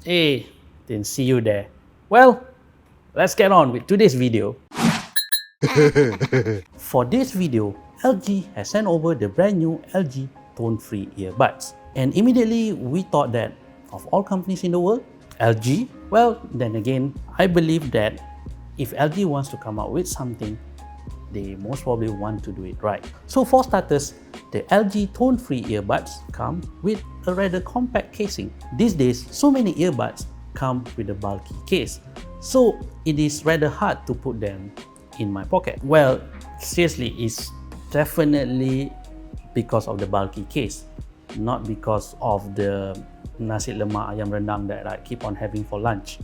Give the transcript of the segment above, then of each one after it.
Hey, didn't see you there. Well, let's get on with today's video. For this video, LG has sent over the brand new LG Tone Free Earbuds. And immediately we thought that of all companies in the world, LG? Well, then again, I believe that if LG wants to come out with something, they most probably want to do it right. So for starters, the LG Tone Free Earbuds come with a rather compact casing. These days, so many earbuds come with a bulky case, so it is rather hard to put them in my pocket. Well, seriously, it's definitely because of the bulky case, not because of the nasi lemak ayam rendang that I keep on having for lunch.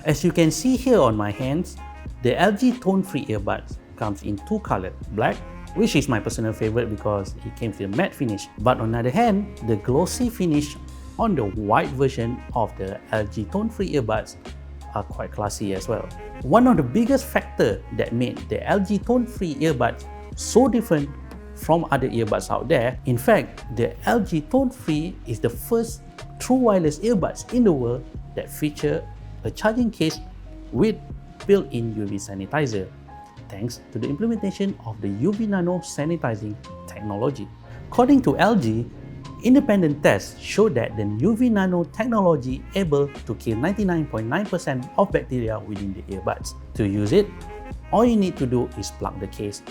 As you can see here on my hands, the LG Tone Free Earbuds comes in two colors, black, which is my personal favorite because it came with a matte finish. But on the other hand, the glossy finish on the white version of the LG Tone Free Earbuds are quite classy as well. One of the biggest factors that made the LG Tone Free Earbuds so different from other earbuds out there, in fact, the LG Tone Free is the first true wireless earbuds in the world that feature a charging case with built-in UV sanitizer, thanks to the implementation of the UVnano sanitizing technology. According to LG, independent tests showed that the UVnano technology able to kill 99.9% of bacteria within the earbuds. To use it, all you need to do is plug the case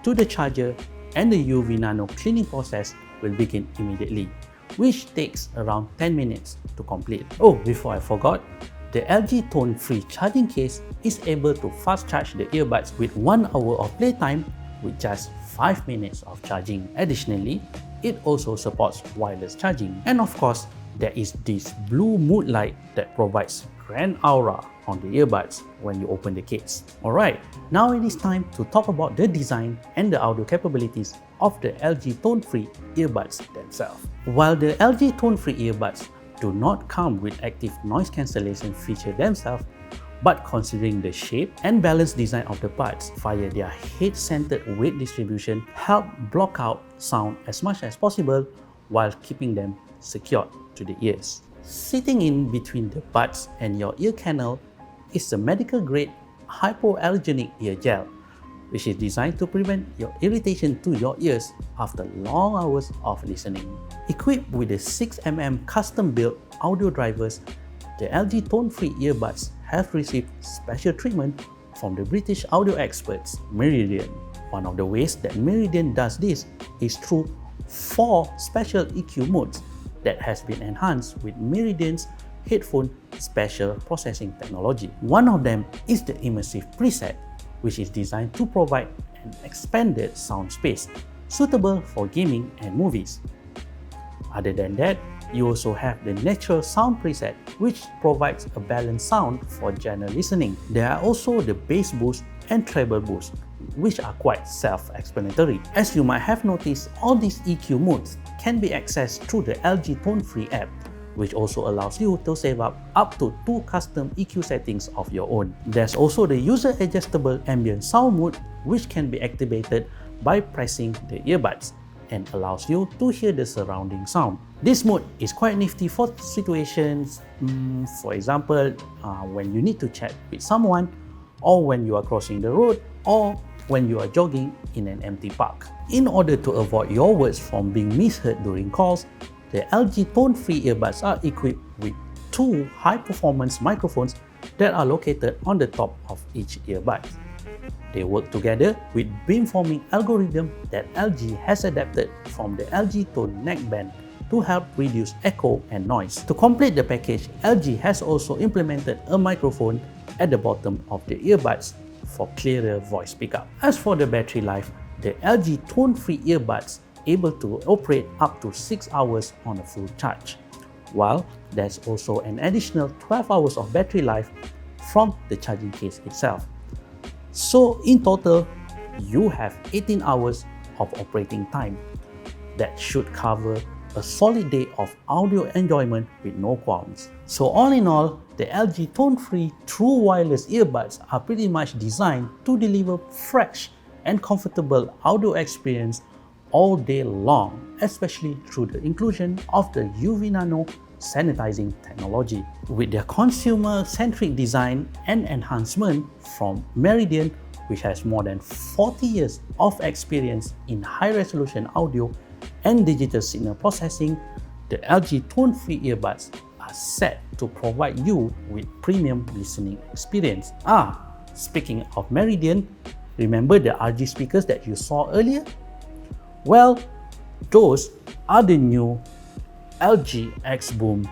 to the charger and the UVnano cleaning process will begin immediately, which takes around 10 minutes to complete. Oh, before I forgot, the LG Tone Free charging case is able to fast charge the earbuds with 1 hour of playtime with just 5 minutes of charging. Additionally, it also supports wireless charging. And of course, there is this blue mood light that provides grand aura on the earbuds when you open the case. Alright, now it is time to talk about the design and the audio capabilities of the LG Tone Free earbuds themselves. While the LG Tone Free earbuds do not come with active noise cancellation feature themselves, but considering the shape and balanced design of the buds via their head-centered weight distribution help block out sound as much as possible while keeping them secured to the ears. Sitting in between the buds and your ear canal is a medical-grade hypoallergenic ear gel, which is designed to prevent your irritation to your ears after long hours of listening. Equipped with the 6mm custom-built audio drivers, the LG Tone Free earbuds have received special treatment from the British audio experts Meridian. One of the ways that Meridian does this is through 4 special EQ modes that has been enhanced with Meridian's headphone special processing technology. One of them is the immersive preset, which is designed to provide an expanded sound space suitable for gaming and movies. Other than that, you also have the natural sound preset, which provides a balanced sound for general listening. There are also the bass boost and treble boost, which are quite self-explanatory. As you might have noticed, all these EQ modes can be accessed through the LG Tone Free app, which also allows you to save up to 2 custom EQ settings of your own. There's also the user-adjustable ambient sound mode, which can be activated by pressing the earbuds and allows you to hear the surrounding sound. This mode is quite nifty for situations, for example, when you need to chat with someone, or when you are crossing the road, or when you are jogging in an empty park. In order to avoid your words from being misheard during calls, the LG Tone Free earbuds are equipped with 2 high-performance microphones that are located on the top of each earbud. They work together with beamforming algorithm that LG has adapted from the LG Tone neckband to help reduce echo and noise. To complete the package, LG has also implemented a microphone at the bottom of the earbuds for clearer voice pickup. As for the battery life, the LG Tone Free earbuds able to operate up to 6 hours on a full charge, while there's also an additional 12 hours of battery life from the charging case itself. So in total, you have 18 hours of operating time that should cover a solid day of audio enjoyment with no qualms. So all in all, the LG Tone Free true wireless earbuds are pretty much designed to deliver fresh and comfortable audio experience all day long, especially through the inclusion of the UVnano Sanitization Technology. With their consumer-centric design and enhancement from Meridian, which has more than 40 years of experience in high-resolution audio and digital signal processing, the LG Tone Free earbuds are set to provide you with premium listening experience. Speaking of Meridian, remember the RG speakers that you saw earlier? Well, those are the new LG Xboom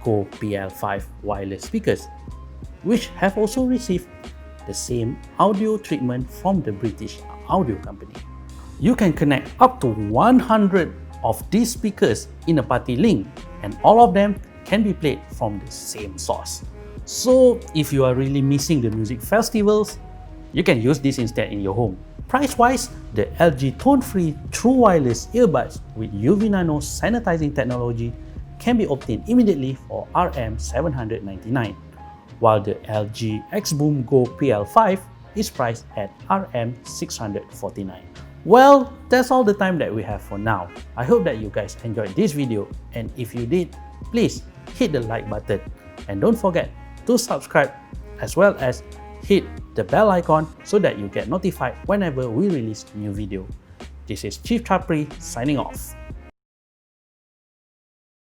Go PL5 wireless speakers, which have also received the same audio treatment from the British audio company. You can connect up to 100 of these speakers in a party link, and all of them can be played from the same source. So if you are really missing the music festivals, you can use this instead in your home. Price-wise, the LG Tone Free True Wireless Earbuds with UVnano Sanitizing Technology can be obtained immediately for RM799, while the LG Xboom Go PL5 is priced at RM649. Well, that's all the time that we have for now. I hope that you guys enjoyed this video, and if you did, please hit the like button and don't forget to subscribe as well as hit the bell icon so that you get notified whenever we release a new video. This is Chief Chapri signing off.